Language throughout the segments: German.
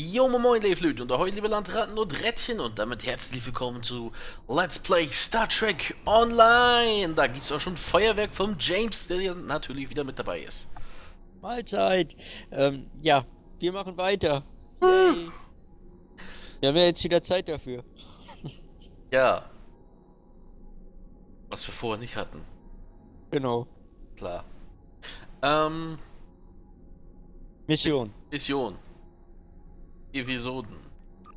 Jo, moin, Leute, und ahoi, liebe Landratten und Rädchen, und damit herzlich willkommen zu Let's Play Star Trek Online. Da gibt es auch schon Feuerwerk vom James, der ja natürlich wieder mit dabei ist. Mahlzeit. Ja, wir machen weiter. Yay. Wir haben ja jetzt wieder Zeit dafür. Ja, was wir vorher nicht hatten, Genau. klar. Ähm, Mission. Mission, Episoden,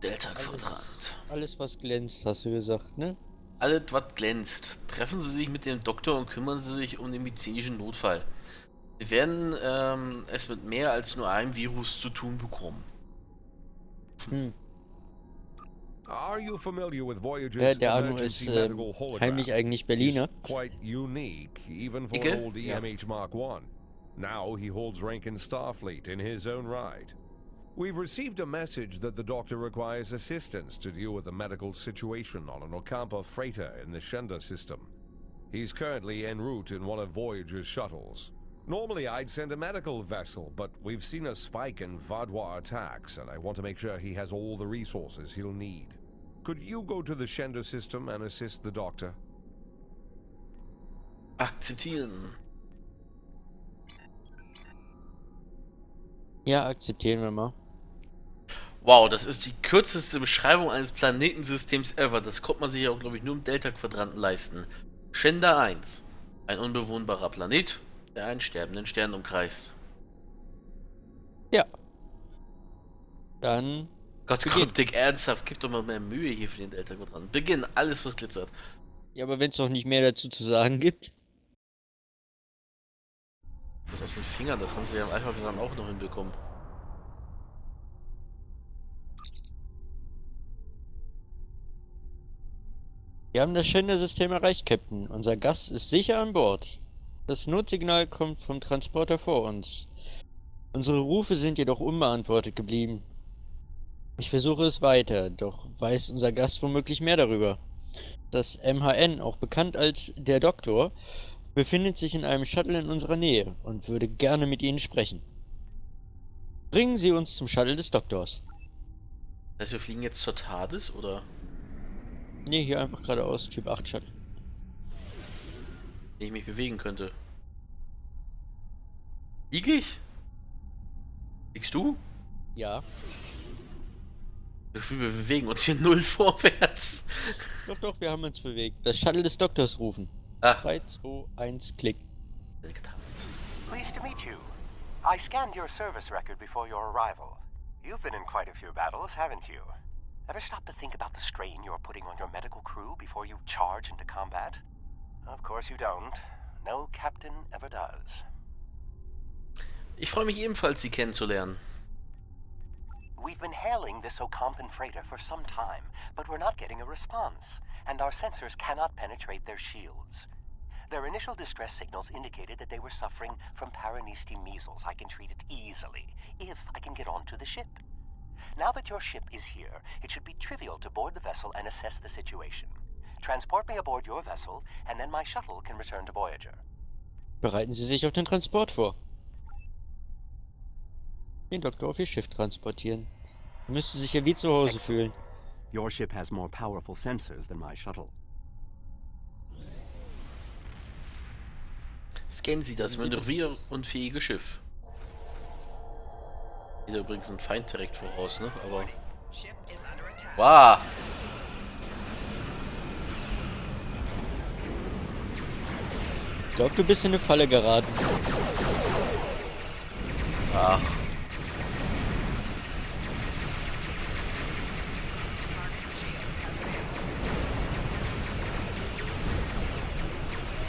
Delta-Quadrant. Alles was glänzt, hast du gesagt, ne? Alles, was glänzt. Treffen Sie sich mit dem Doktor und kümmern Sie sich um den medizinischen Notfall. Sie werden es mit mehr als nur einem Virus zu tun bekommen. Hm. Are you familiar with Ja, Voyager's der Arno ist emergency medical hologram? heimlich eigentlich He's Berliner. quite unique, even for Icke? an old EMH Mark I. Now he holds rank in Starfleet in his own right. We've received a message that the Doctor requires assistance to deal with a medical situation on an Ocampa freighter in the Shenda system. He's currently en route in one of Voyager's shuttles. Normally I'd send a medical vessel, but we've seen a spike in Vadwa attacks, and I want to make sure he has all the resources he'll need. Could you go to the Shenda system and assist the Doctor? Akzeptieren. Ja, akzeptieren wir mal. Wow, das ist die kürzeste Beschreibung eines Planetensystems ever. Das konnte man sich auch, glaube ich, nur im Delta-Quadranten leisten. Shenda 1. Ein unbewohnbarer Planet, der einen sterbenden Stern umkreist. Ja. Dann Gott, Beginn. Cryptic, ernsthaft, gib doch mal mehr Mühe hier für den Delta-Quadranten. Beginn, alles was glitzert. Ja, aber wenn es noch nicht mehr dazu zu sagen gibt. Das aus den Fingern, das haben sie ja im Alpha-Quadranten auch noch hinbekommen. Wir haben das Schändersystem erreicht, Captain. Unser Gast ist sicher an Bord. Das Notsignal kommt vom Transporter vor uns. Unsere Rufe sind jedoch unbeantwortet geblieben. Ich versuche es weiter, doch weiß unser Gast womöglich mehr darüber. Das MHN, auch bekannt als der Doktor, befindet sich in einem Shuttle in unserer Nähe und würde gerne mit Ihnen sprechen. Bringen Sie uns zum Shuttle des Doktors. Das heißt, wir fliegen jetzt zur TARDIS, oder? Ne, hier einfach geradeaus, Typ 8 Shuttle. Wenn ich mich bewegen könnte. Lieg ich? Liegst du? Ja. Wir bewegen uns hier null vorwärts. Doch, wir haben uns bewegt. Das Shuttle des Doktors rufen. Ah. 3, 2, 1, Klick. Pleased to meet you. I scanned your service record before your arrival. You've been in quite a few battles, haven't you? Ever stop to think about the strain you're putting on your medical crew before you charge into combat? Of course you don't. No captain ever does. Ich freue mich ebenfalls, Sie kennenzulernen. We've been hailing this Ocampan freighter for some time, but we're not getting a response, and our sensors cannot penetrate their shields. Their initial distress signals indicated that they were suffering from Paranesti measles. I can treat it easily, if I can get onto the ship. Now that your ship is here, it should be trivial to board the vessel and assess the situation. Transport me aboard your vessel, and then my shuttle can return to Voyager. Bereiten Sie sich auf den Transport vor. Den Doktor auf Ihr Schiff transportieren. Er müsste sich ja wie zu Hause fühlen. Your ship has more powerful sensors than my shuttle. Scannen Sie das manövrierunfähige Schiff. Hier übrigens ein Feind direkt voraus, ne? Aber. Wow! Ich glaube, du bist in eine Falle geraten. Ach.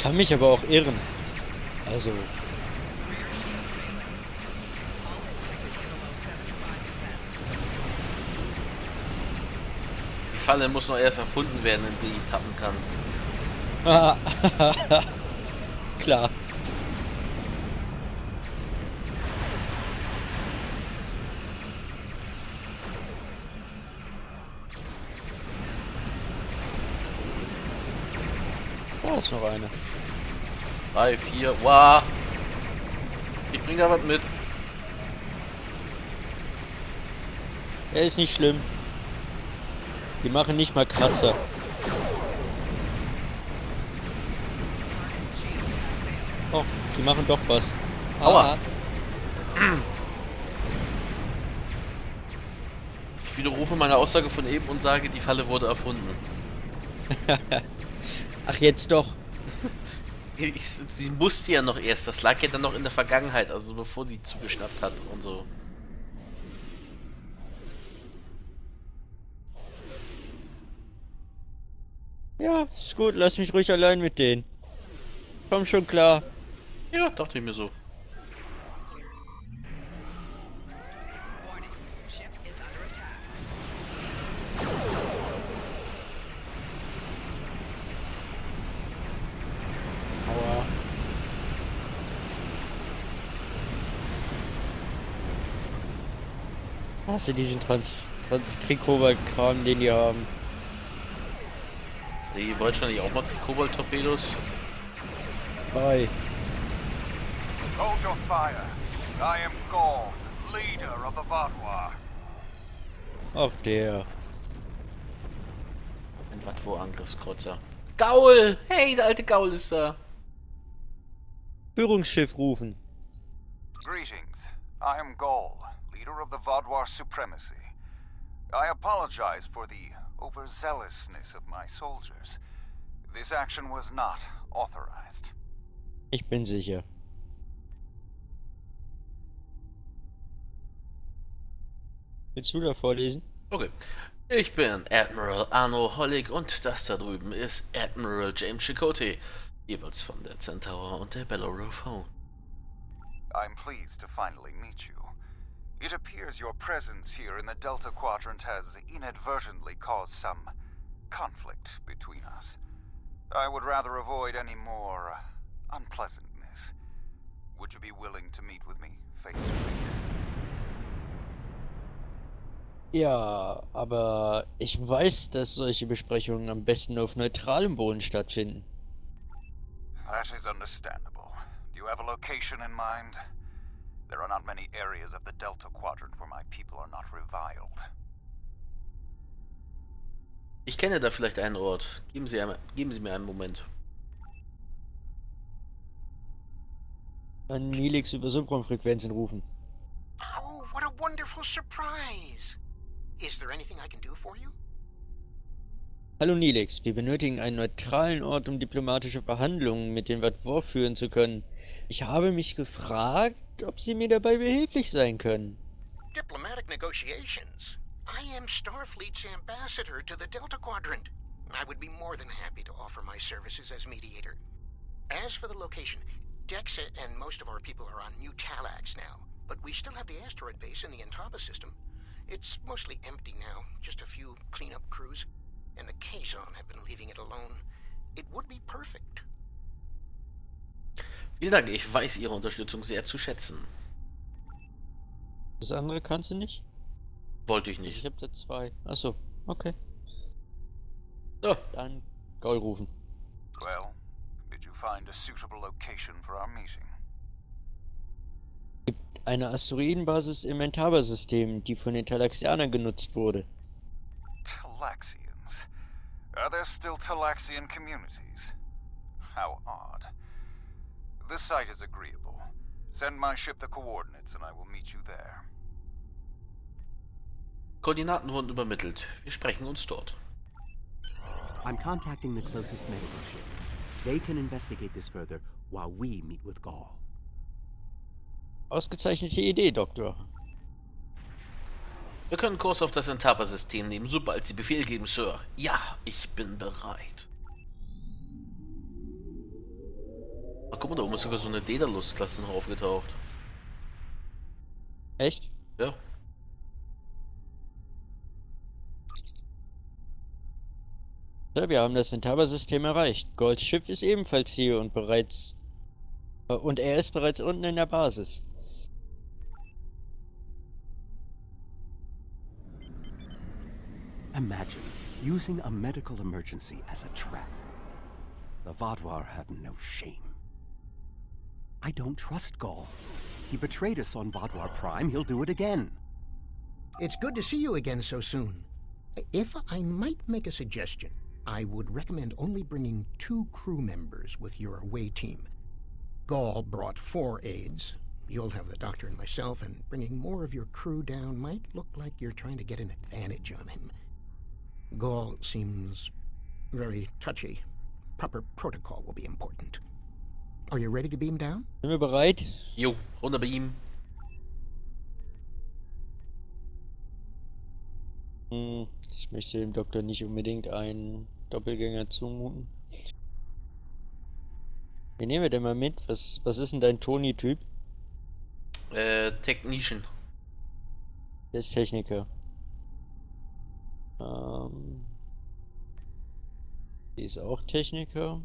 Kann mich aber auch irren. Also. Die Falle muss noch erst erfunden werden, in die ich tappen kann. Klar. Da ist noch eine. 3, 4, wow! Ich bring da was mit. Er ist nicht schlimm. Die machen nicht mal Kratzer. Oh, die machen doch was. Aua. Ich widerrufe meine Aussage von eben und sage, die Falle wurde erfunden. Ach, jetzt doch. Sie musste ja noch erst, das lag ja dann noch in der Vergangenheit, also bevor sie zugeschnappt hat und so. Ja, ist gut, lass mich ruhig allein mit denen. Komm schon klar. Ja, dachte ich mir so. Aua. Hast du diesen Trikobalt-Kram, den die haben? Die wollte wahrscheinlich auch mal Kobold-Torpedos. Bye. Hold your fire. I am Gaul, leader of the Vaudois. Ach, der. Ein Wattwo-Angriffskreuzer. Gaul! Hey, der alte Gaul ist da. Führungsschiff rufen. Greetings. I am Gaul, leader of the Vaudois supremacy. I apologize for the overzealousness of my soldiers. This action was not authorized. Ich bin sicher. Willst du da vorlesen? Okay. Ich bin Admiral AnnoHolic und das da drüben ist Admiral James Chakotay, jeweils von der Centaur und der Bellerophon. I'm pleased to finally meet you. It appears your presence here in the Delta Quadrant has inadvertently caused some conflict between us. I would rather avoid any more unpleasantness. Would you be willing to meet with me face to face? Ja, aber ich weiß, dass solche Besprechungen am besten auf neutralem Boden stattfinden. That is understandable. Do you have a location in mind? There are not many areas of the Delta Quadrant where my people are not reviled. Ich kenne da vielleicht einen Ort. Geben Sie mir einen Moment. An Nilix über Subraumfrequenzen rufen. Oh, what a wonderful surprise! Is there anything I can do for you? Hallo Nilix, wir benötigen einen neutralen Ort, um diplomatische Verhandlungen mit den Wattwo führen zu können. Ich habe mich gefragt, ob Sie mir dabei behilflich sein können. Diplomatic negotiations? I am Starfleet's ambassador to the Delta Quadrant. I would be more than happy to offer my services as mediator. As for the location, Dexa and most of our people are on New Talax now, but we still have the asteroid base in the Intaba system. It's mostly empty now, just a few cleanup crews, and the Kazon have been leaving it alone. It would be perfect. Vielen Dank, ich weiß Ihre Unterstützung sehr zu schätzen. Das andere kannst du nicht? Wollte ich Ich nicht. hab da zwei. Achso, okay. So, Dann Gaul rufen. Well, did you find a suitable location for our meeting? Eine Asteroidenbasis im Entaba-System, die von den Talaxianern genutzt wurde. Talaxians? Are there still Talaxian communities? How odd. This site is agreeable. Send my ship the coordinates and I will meet you there. Koordinaten wurden übermittelt. Wir sprechen uns dort. I'm contacting the closest medical ship. They can investigate this further while we meet with Gaul. Ausgezeichnete Idee, Doktor. Wir können Kurs auf das Entapa-System nehmen, sobald Sie Befehl geben, Sir. Ja, ich bin bereit. Ach, guck mal, da oben ist sogar so eine Daedalus-Klasse noch aufgetaucht. Echt? Ja. Ja, wir haben das Entaba-System erreicht. Golds Schiff ist ebenfalls hier und er ist bereits unten in der Basis. Imagine using a medical emergency as a trap. The Vaudois have no shame. I don't trust Gaul. He betrayed us on Vaudois Prime. He'll do it again. It's good to see you again so soon. If I might make a suggestion, I would recommend only bringing 2 crew members with your away team. Gall brought 4 aides. You'll have the doctor and myself, and bringing more of your crew down might look like you're trying to get an advantage on him. Gall seems very touchy. Proper protocol will be important. Are you ready to beam down? Sind wir bereit? Jo, runter bei ihm. Ich möchte dem Doktor nicht unbedingt einen Doppelgänger zumuten. Wen nehmen wir denn mal mit? Was ist denn dein Toni-Typ? Technician. Der ist Techniker. Die ist auch Techniker.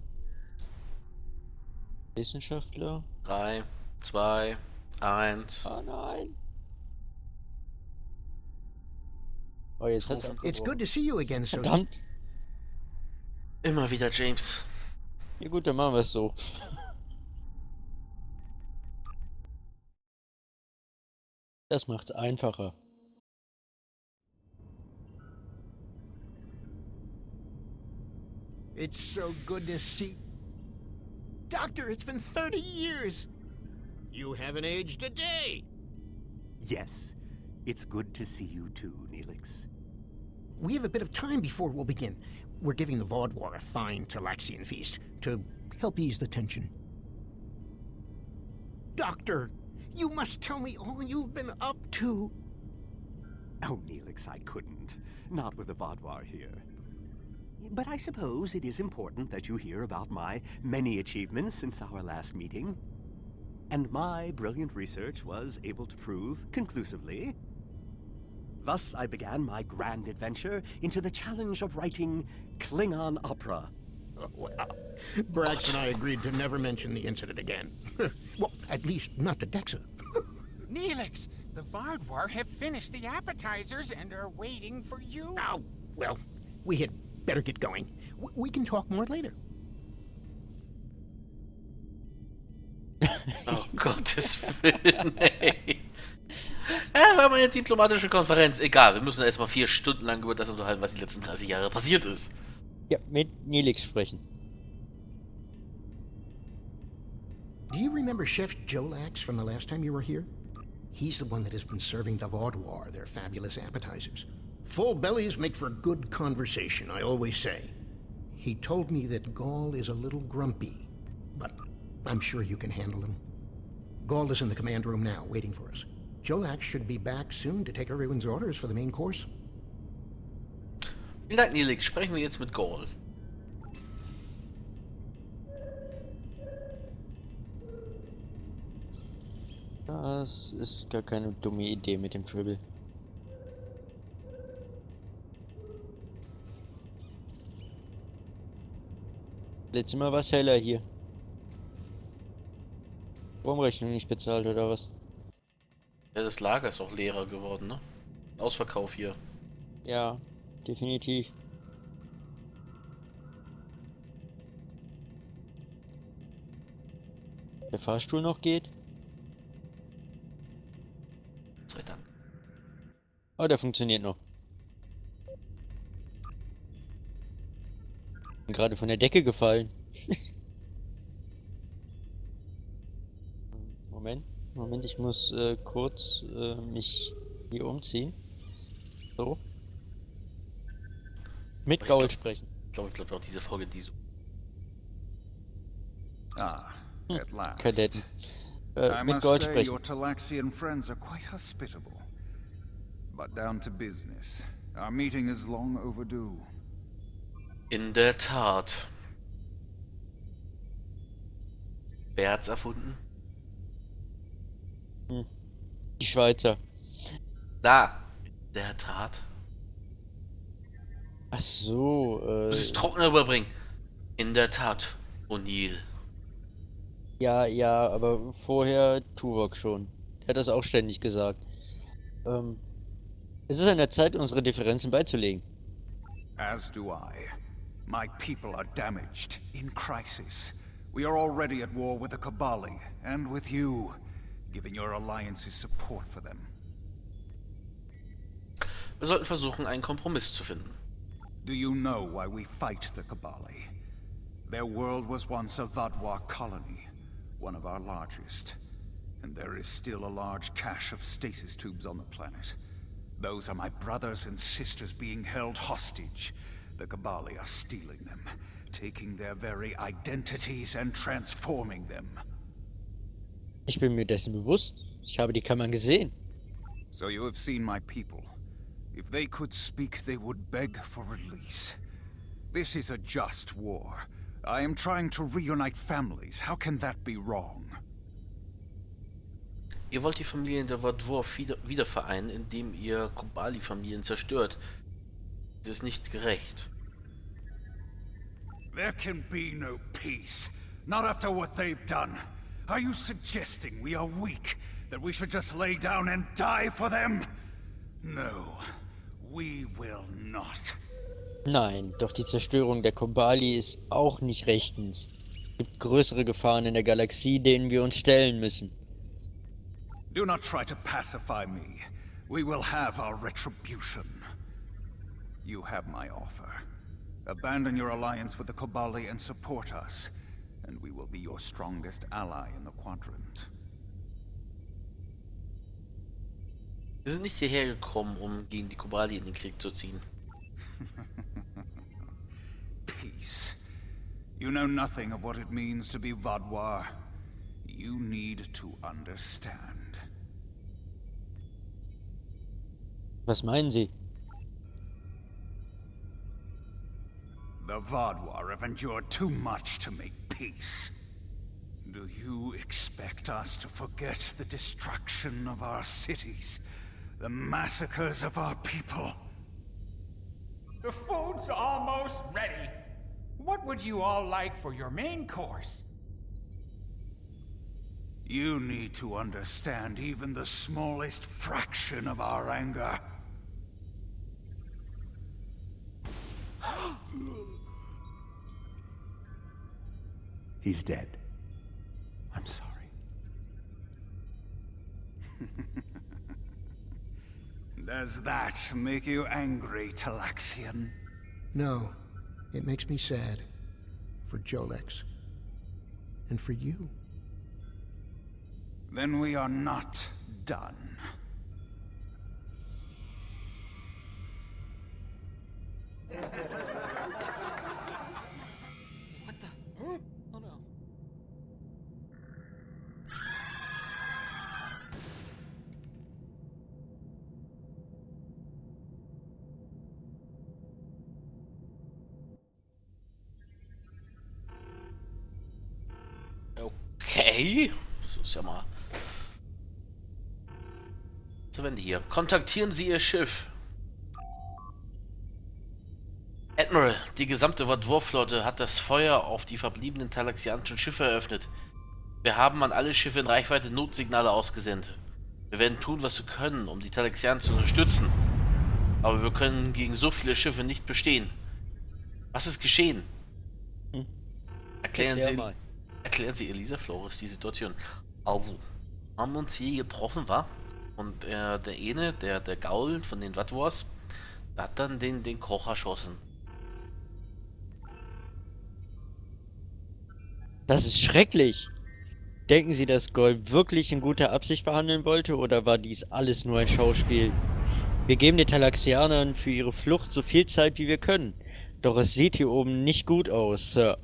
Wissenschaftler. 3, 2, 1. Oh nein. Oh, jetzt hat's It's good to see you again so soon. Verdammt. Immer wieder James. Ja gut, dann machen wir es so. Das macht's einfacher. It's so good to see. Doctor, it's been 30 years. You haven't aged a day. Yes, it's good to see you too, Neelix. We have a bit of time before we'll begin. We're giving the Vaudwar a fine Talaxian feast to help ease the tension. Doctor, you must tell me all you've been up to. Oh, Neelix, I couldn't. Not with the Vaudwar here. But I suppose it is important that you hear about my many achievements since our last meeting. And my brilliant research was able to prove conclusively. Thus, I began my grand adventure into the challenge of writing Klingon opera. Brax and I agreed to never mention the incident again. Well, at least not to Dexa. Neelix, the Vaudwar have finished the appetizers and are waiting for you. Oh, well, we had better get going. We can talk more later. Oh Gottes Willen, ey. Ja, war mal eine diplomatische Konferenz. Egal, wir müssen erstmal 4 Stunden lang über das unterhalten, was die letzten 30 Jahre passiert ist. Ja, mit Neelix sprechen. Do you remember Chef Jolax from the last time you were here? He's the one that has been serving the Vaudwar their fabulous appetizers. Full bellies make for good conversation, I always say. He told me that Gall is a little grumpy, but I'm sure you can handle him. Gall is in the command room now, waiting for us. Jolax should be back soon to take everyone's orders for the main course. Vielen Dank, Neelix. Sprechen wir jetzt mit Gall. Das ist gar keine dumme Idee mit dem Tribble. Letztes Mal war es heller hier. Stromrechnung nicht bezahlt oder was? Ja, das Lager ist auch leerer geworden, ne? Ausverkauf hier. Ja, definitiv. Der Fahrstuhl noch geht? Sei Dank. Oh, der funktioniert noch. Bin gerade von der Decke gefallen. Moment, ich muss kurz mich hier umziehen. So. Mit Gaul sprechen. Ich glaube auch diese Folge, die so. Ah, at last. Kadetten. I Mit must Gaul say sprechen. your Talaxian friends are quite hospitable. But down to business. Our meeting is long overdue. In der Tat. Wer hat's erfunden? Die Schweizer. Da. In der Tat. Ach so, Das ist trockener überbringen. In der Tat. O'Neill. ja, aber vorher Tuvok schon. Der hat das auch ständig gesagt. Es ist an der Zeit, unsere Differenzen beizulegen. As do I. My people are damaged, in crisis. We are already at war with the Kabali, and with you, giving your alliances support for them. Wir sollten versuchen, einen Kompromiss zu finden. Do you know why we fight the Kobali? Their world was once a Vadwar colony, one of our largest. And there is still a large cache of stasis tubes on the planet. Those are my brothers and sisters being held hostage. The Kobali are stealing them, taking their very identities and transforming them. Ich bin mir dessen bewusst. Ich habe die Kammern gesehen. So you have seen my people. If they could speak, they would beg for release. This is a just war. I am trying to reunite families. How can that be wrong? Ihr wollt die Familien der Vadwar wieder vereinen, indem ihr Kobali-Familien zerstört. Das ist nicht gerecht. There can be no peace. Not after what they've done. Are you suggesting we are weak? That we should just lay down and die for them? No, we will not. Nein, doch die Zerstörung der Kobali ist auch nicht rechtens. Es gibt größere Gefahren in der Galaxie, denen wir uns stellen müssen. Do not try to pacify me. We will have our retribution. You have my offer. Abandon your alliance with the Kobali and support us, and we will be your strongest ally in the Quadrant. Wir sind nicht hierher gekommen, um gegen die Kobali in den Krieg zu ziehen. Peace. You know nothing of what it means to be Vadwar. You need to understand. Was meinen Sie? The Vadwar have endured too much to make peace. Do you expect us to forget the destruction of our cities? The massacres of our people? The food's almost ready. What would you all like for your main course? You need to understand even the smallest fraction of our anger. He's dead. I'm sorry. Does that make you angry, Talaxian? No, it makes me sad. For Jolex. And for you. Then we are not done. What the? Huh? Oh no. Okay. Das ist ja mal. Zu Wende hier. Kontaktieren Sie Ihr Schiff. Admiral, die gesamte Vadwar-Flotte hat das Feuer auf die verbliebenen talaxianischen Schiffe eröffnet. Wir haben an alle Schiffe in Reichweite Notsignale ausgesendet. Wir werden tun, was wir können, um die Talaxianer zu unterstützen. Aber wir können gegen so viele Schiffe nicht bestehen. Was ist geschehen? Erklären Sie Elisa Flores die Situation. Also, haben wir uns hier getroffen, war? Und der eine, der Gaul von den Vadwars, der hat dann den Koch erschossen. Das ist schrecklich. Denken Sie, dass Gold wirklich in guter Absicht behandeln wollte, oder war dies alles nur ein Schauspiel? Wir geben den Talaxianern für ihre Flucht so viel Zeit, wie wir können. Doch es sieht hier oben nicht gut aus, Sir.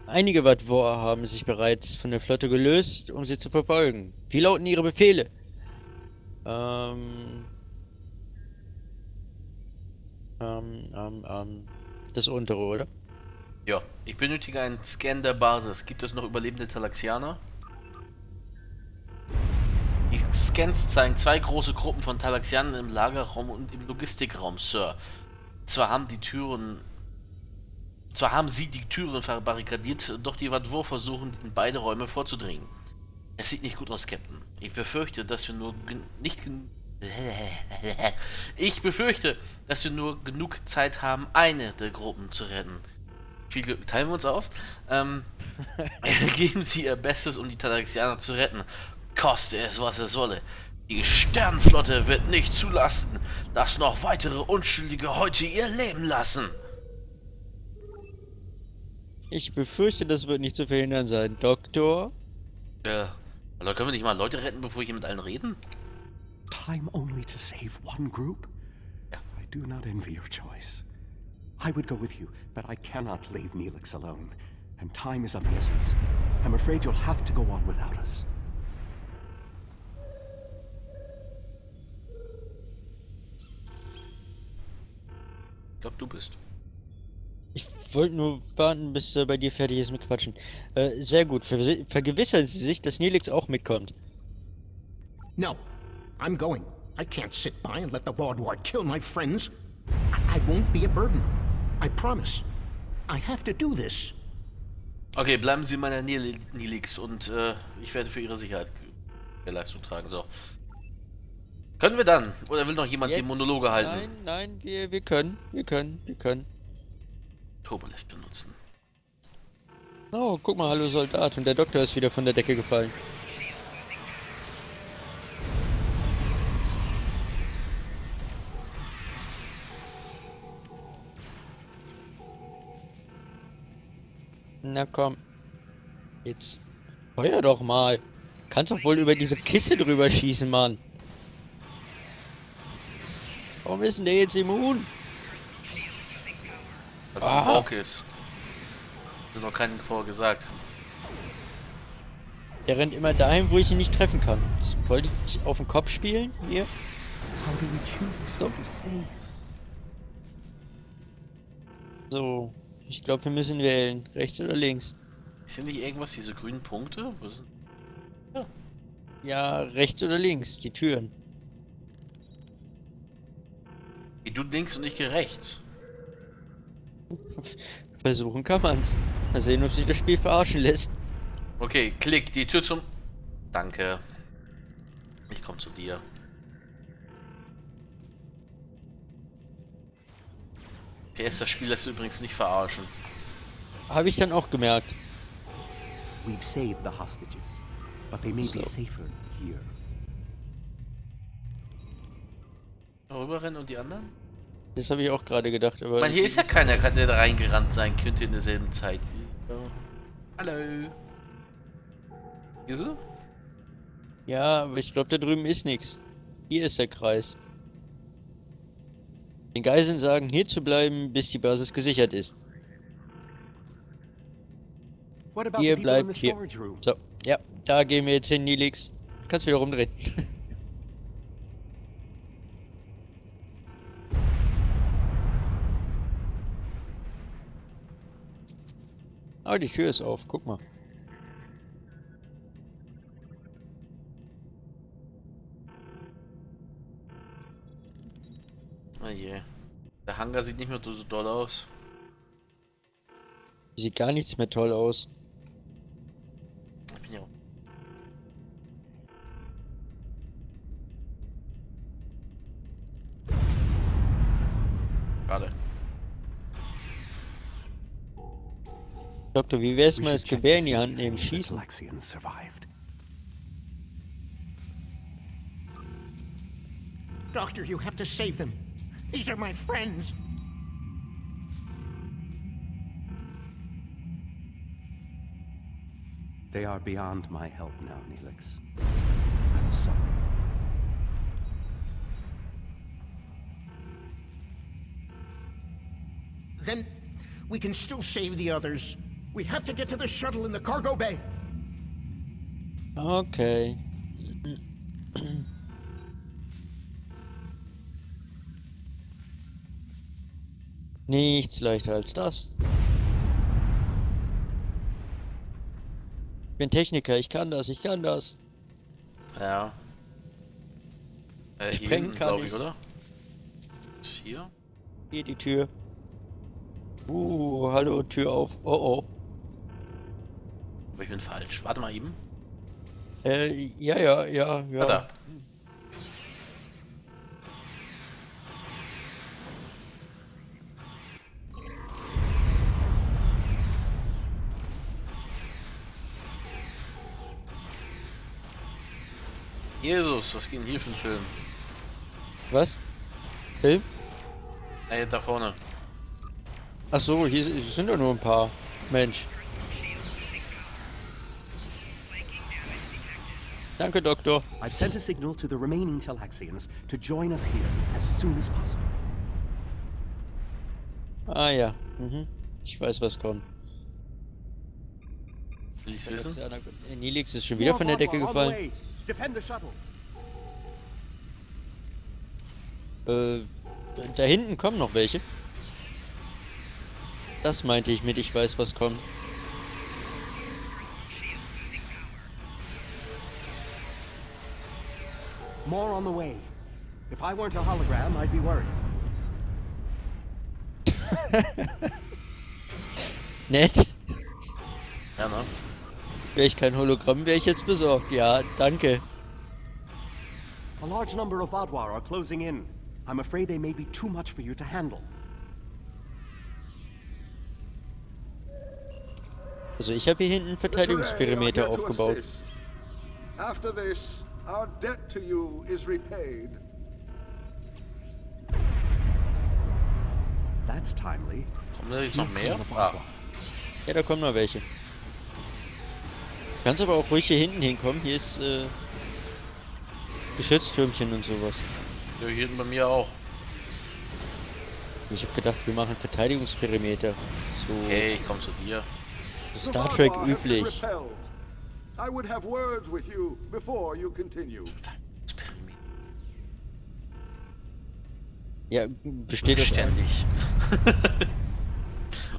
Einige Vadwar haben sich bereits von der Flotte gelöst, um sie zu verfolgen. Wie lauten Ihre Befehle? Das untere, oder? Ja, ich benötige einen Scan der Basis. Gibt es noch überlebende Talaxianer? Die Scans zeigen zwei große Gruppen von Talaxianern im Lagerraum und im Logistikraum, Sir. Zwar haben sie die Türen verbarrikadiert, doch die Vadwar versuchen, in beide Räume vorzudringen. Es sieht nicht gut aus, Captain. Ich befürchte, dass wir nur genug Zeit haben, eine der Gruppen zu retten. Viel Glück, teilen wir uns auf. Geben Sie Ihr Bestes, um die Talaxianer zu retten. Koste es, was es wolle. Die Sternenflotte wird nicht zulassen, dass noch weitere Unschuldige heute ihr Leben lassen. Ich befürchte, das wird nicht zu verhindern sein. Doktor? Oder können wir nicht mal Leute retten, bevor wir hier mit allen reden? Time only to save one group? I do not envy your choice. I would go with you, but I cannot leave Neelix alone. And time is of the essence. I'm afraid you'll have to go on without us. Ich glaube, du bist. Ich wollte nur warten, bis er bei dir fertig ist mit Quatschen. Sehr gut. Vergewissern Sie sich, dass Neelix auch mitkommt. No, I'm going. I can't sit by and let the Vaudward kill my friends. I won't be a burden. I promise. I have to do this. Okay, bleiben Sie in meiner Nähe, Neelix, und ich werde für Ihre Sicherheit Leistung tragen. So. Können wir dann? Oder will noch jemand die Monologe halten? Nein, wir können. Wir können. Turbolift benutzen. Oh, guck mal, hallo Soldat. Und der Doktor ist wieder von der Decke gefallen. Na komm. Jetzt feuer doch mal. Kannst doch wohl über diese Kiste drüber schießen, Mann. Warum ist denn der jetzt immun? Weil es ein Borg ist. Das hat noch keinen vorher gesagt. Der rennt immer dahin, wo ich ihn nicht treffen kann. Jetzt wollte ich auf den Kopf spielen? Hier. How do we choose who to save? So. Ich glaube, wir müssen wählen. Rechts oder links? Ist hier nicht irgendwas, diese grünen Punkte? Was ist... Ja, rechts oder links. Die Türen. Wie du links und ich gehe rechts. Versuchen kann man's. Mal sehen, ob sich das Spiel verarschen lässt. Okay, klick, die Tür zum... Danke. Ich komme zu dir. PS, das Spiel lässt du übrigens nicht verarschen. Habe ich dann auch gemerkt. We've saved the hostages, but they may be safer here. Rüberrennen und die anderen? Das habe ich auch gerade gedacht, aber... Ich meine, hier ist ja keiner, der da reingerannt sein könnte in derselben Zeit. Hallo. Juhu. Ja, aber ich glaube, da drüben ist nichts. Hier ist der Kreis. Den Geiseln sagen, hier zu bleiben, bis die Basis gesichert ist. What about Ihr the people in bleibt the hier. storage room? So, ja, da gehen wir jetzt hin, Neelix. Kannst wieder rumdrehen. Ah, die Tür ist auf, guck mal. Oh je. Der Hangar sieht nicht mehr so doll aus. Sieht gar nichts mehr toll aus. Ich bin ja auch. Schade. Doktor, wie wär's We mal should das check Gewehr to in die see Hand if nehmen, any of the schießen? Talaxians survived. Doctor, you have to save them. These are my friends. They are beyond my help now, Neelix. I'm sorry. Then we can still save the others. We have to get to the shuttle in the cargo bay. Okay. Nichts leichter als das. Ich bin Techniker, ich kann das. Ja. Hier Sprengen hinten, kann glaube ich, ich. oder? Ist hier? Hier die Tür. Hallo, Tür auf. Oh. Aber ich bin falsch. Warte mal eben. Ja. Ah, da. Jesus, was geht denn hier für ein Film? Was? Film? Ey, da vorne. Ach so, hier sind doch nur ein paar. Mensch. Danke, Doktor. I've sent a signal to the remaining Talaxians to join us here as soon as possible. Ah ja. Mhm. Ich weiß, was kommt. Will ich's wissen? Nilix ist schon wieder von der Decke gefallen. Defend the shuttle. Da hinten kommen noch welche. Das meinte ich mit, ich weiß, was kommt. More on the way. If I weren't a hologram, I'd be worried. Nett. Ja, ne? Wäre ich kein Hologramm, wäre ich jetzt besorgt. Ja, danke. A large number of Vadwar are closing in. I'm afraid they may be too much for you to handle. Also ich habe hier hinten einen Verteidigungsperimeter aufgebaut. After this, our debt to you is repaid. That's timely. Kommen da jetzt noch mehr? Ah. Ja, da kommen noch welche. Du kannst aber auch ruhig hier hinten hinkommen. Hier ist Geschütztürmchen und sowas. Ja, hier hinten bei mir auch. Ich habe gedacht, wir machen Verteidigungsperimeter. So Okay, ich komm zu dir. Star Trek üblich. I would have words with you before you continue. Ja, besteht das Ständig.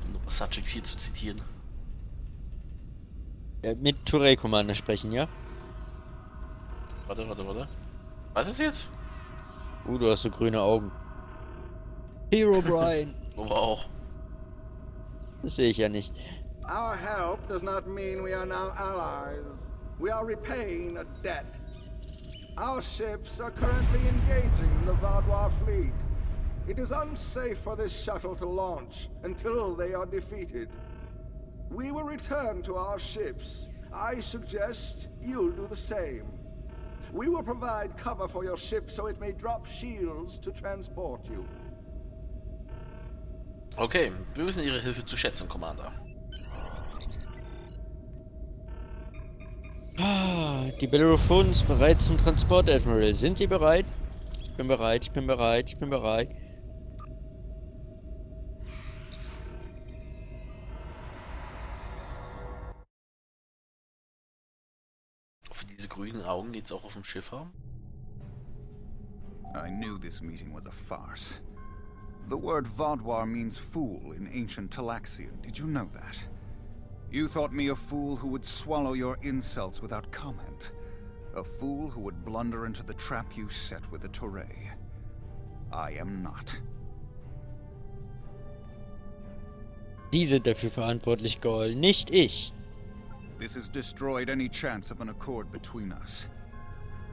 Um nochmal Star Trek 4 zu zitieren. ja, mit Touré Commander sprechen, ja? Warte. Was ist jetzt? Du hast so grüne Augen. Hero Brian. Auch. Das sehe ich ja nicht. Our help does not mean we are now allies. We are repaying a debt. Our ships are currently engaging the Vadwar fleet. It is unsafe for this shuttle to launch until they are defeated. We will return to our ships. I suggest you do the same. We will provide cover for your ship so it may drop shields to transport you. Okay, wir wissen Ihre Hilfe zu schätzen, Commander. Die Bellerophon ist bereit zum Transport, Admiral. Sind Sie bereit? Ich bin bereit. Für diese grünen Augen geht's auch auf dem Schiff haben? I knew this meeting was a farce. The word Vadwar means fool in ancient Talaxian. Did you know that? You thought me a fool who would swallow your insults without comment. A fool who would blunder into the trap you set with the Touré. I am not. Sie sind dafür verantwortlich, Gaul, nicht ich. This has destroyed any chance of an accord between us.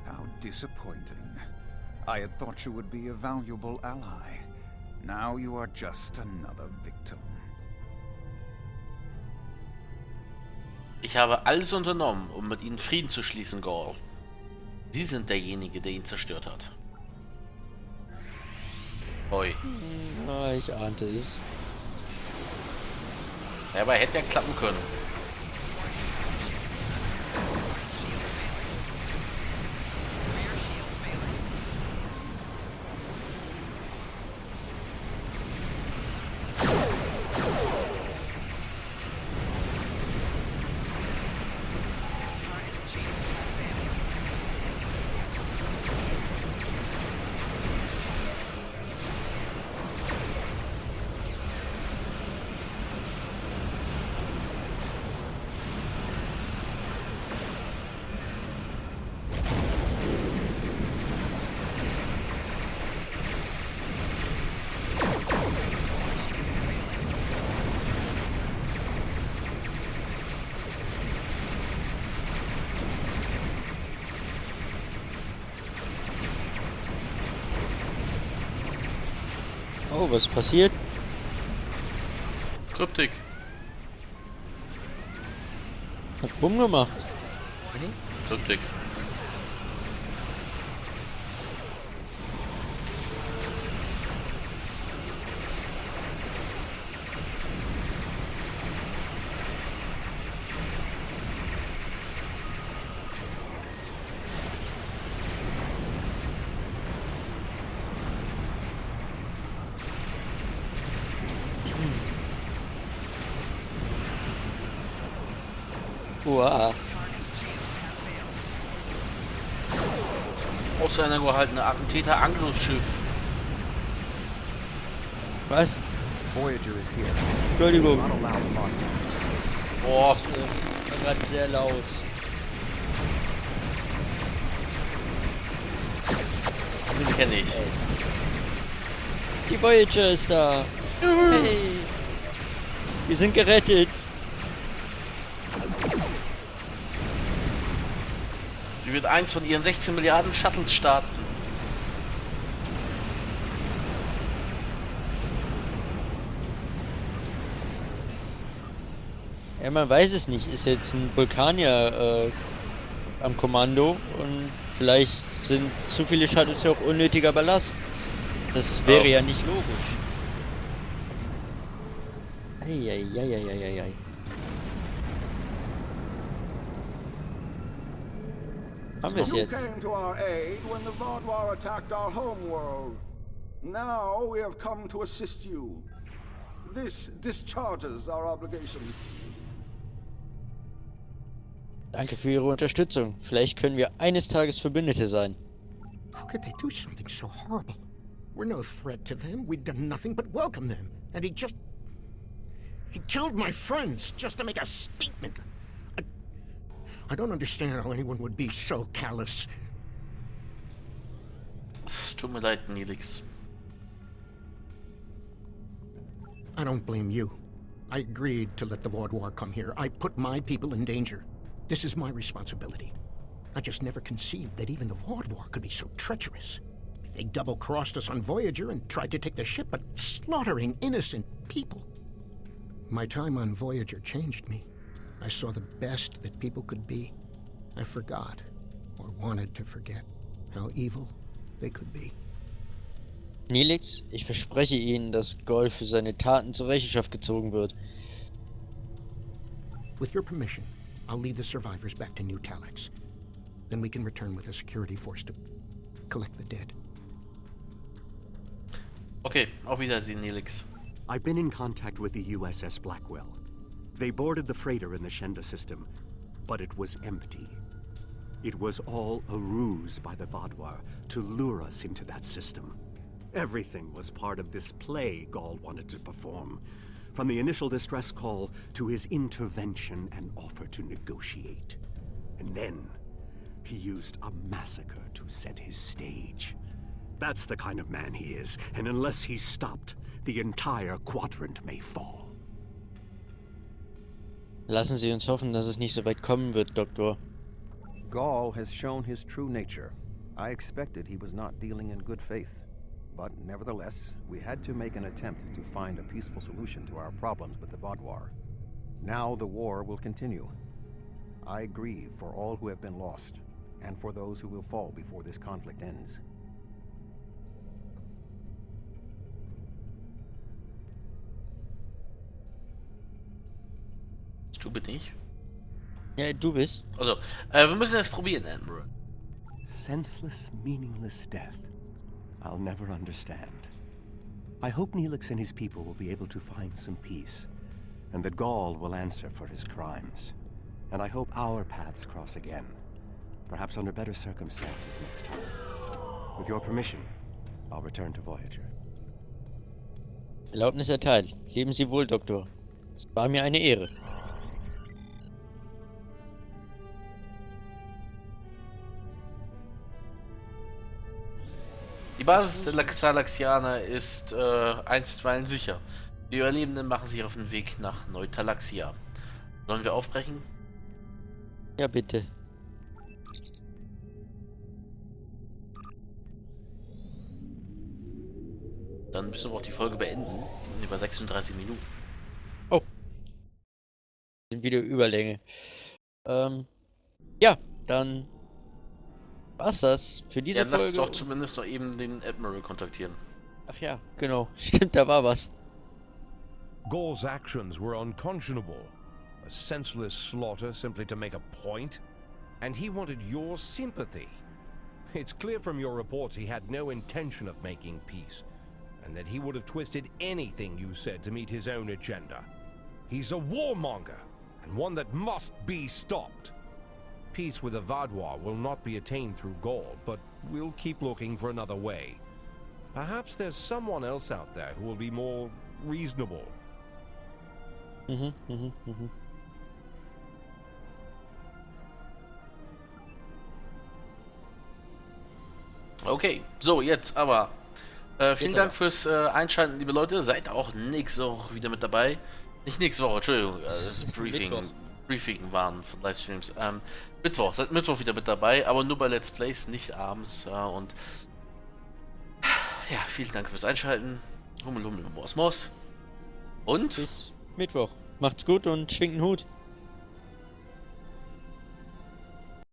How disappointing. I had thought you would be a valuable ally. Now you are just another victim. Ich habe alles unternommen, um mit Ihnen Frieden zu schließen, Gaul. Sie sind derjenige, der ihn zerstört hat. Hoi. Ich ahnte es. Ja, aber hätte ja klappen können. Oh, was passiert? Cryptic. Hat Bumm gemacht. Cryptic. Uah. Auseinandergehaltene Attentäter-Angriffsschiff. Was? Voyager is here. Entschuldigung. Not allowed on. Boah, Das war gerade sehr laut. den kenne ich. Die Voyager ist da. Hey. Wir sind gerettet. Sie wird eins von ihren 16 Milliarden Shuttles starten. Ja, man weiß es nicht. Ist jetzt ein Vulkanier am Kommando und vielleicht sind zu viele Shuttles ja auch unnötiger Ballast. Das wäre ja nicht logisch. Eieieiei. Haben wir es You jetzt? came to our aid when the Vaadwaur attacked our homeworld. Now we have come to assist you. This discharges our obligation. Danke für Ihre Unterstützung. Vielleicht können wir eines Tages Verbündete sein. How could they do something so horrible? We're no threat to them. We've done nothing but welcome them. And he killed my friends just to make a statement. I don't understand how anyone would be so callous. Es tut mir leid, Nelix. I don't blame you. I agreed to let the Vaadwaur come here. I put my people in danger. This is my responsibility. I just never conceived that even the Vaadwaur could be so treacherous. They double-crossed us on Voyager and tried to take the ship, but slaughtering innocent people. My time on Voyager changed me. I saw the best that people could be. I forgot, or wanted to forget, how evil they could be. Nelix, ich verspreche Ihnen, dass Gol für seine Taten zur Rechenschaft gezogen wird. With your permission, I'll lead the survivors back to New Talax. Then we can return with a security force to collect the dead. Okay, auf Wiedersehen, Nelix. I've been in contact with the USS Blackwell. They boarded the freighter in the Shenda system, but it was empty. It was all a ruse by the Vaadwaur to lure us into that system. Everything was part of this play Gol wanted to perform, from the initial distress call to his intervention and offer to negotiate. And then, he used a massacre to set his stage. That's the kind of man he is, and unless he's stopped, the entire quadrant may fall. Lassen Sie uns hoffen, dass es nicht so weit kommen wird, Doktor. Gol has shown his true nature. I expected he was not dealing in good faith. But nevertheless, we had to make an attempt to find a peaceful solution to our problems with the Vaadwaur. Now the war will continue. I grieve for all who have been lost, and for those who will fall before this conflict ends. Du bin ich. Ja, du bist. Also, wir müssen es probieren, Admiral. Senseless, meaningless death. I'll never understand. I hope Neelix and his people will be able to find some peace, and that Gol will answer for his crimes. And I hope our paths cross again, perhaps under better circumstances next time. With your permission, I'll return to Voyager. Erlaubnis erteilt. Leben Sie wohl, Doktor. Es war mir eine Ehre. Die Basis der Talaxianer ist einstweilen sicher. Die Überlebenden machen sich auf den Weg nach Neutalaxia. Sollen wir aufbrechen? Ja, bitte. Dann müssen wir auch die Folge beenden. Das sind über 36 Minuten. Oh. Sind wieder Überlänge. Ja, dann war's das für diese Ja, lass Folge. doch zumindest noch eben den Admiral kontaktieren. Ach ja, genau. Stimmt, da war was. Gol's actions were unconscionable. A senseless slaughter simply to make a point. And he wanted your sympathy. It's clear from your reports he had no intention of making peace, and that he would have twisted anything you said to meet his own agenda. He's a warmonger, and one that must be stopped. Peace with the Vaadwaur will not be attained through gold, but we'll keep looking for another way. Perhaps there's someone else out there who will be more reasonable. Okay, so jetzt aber. Vielen Dank fürs Einschalten, liebe Leute. Seid auch nächste Woche wieder mit dabei. Nicht nächste Woche, Entschuldigung. Briefing waren von Livestreams. Mittwoch, seid Mittwoch wieder mit dabei, aber nur bei Let's Plays, nicht abends. Und ja, vielen Dank fürs Einschalten. Hummel, Hummel, Mors, Mors. Und Bis Mittwoch. Macht's gut und schwingt den Hut.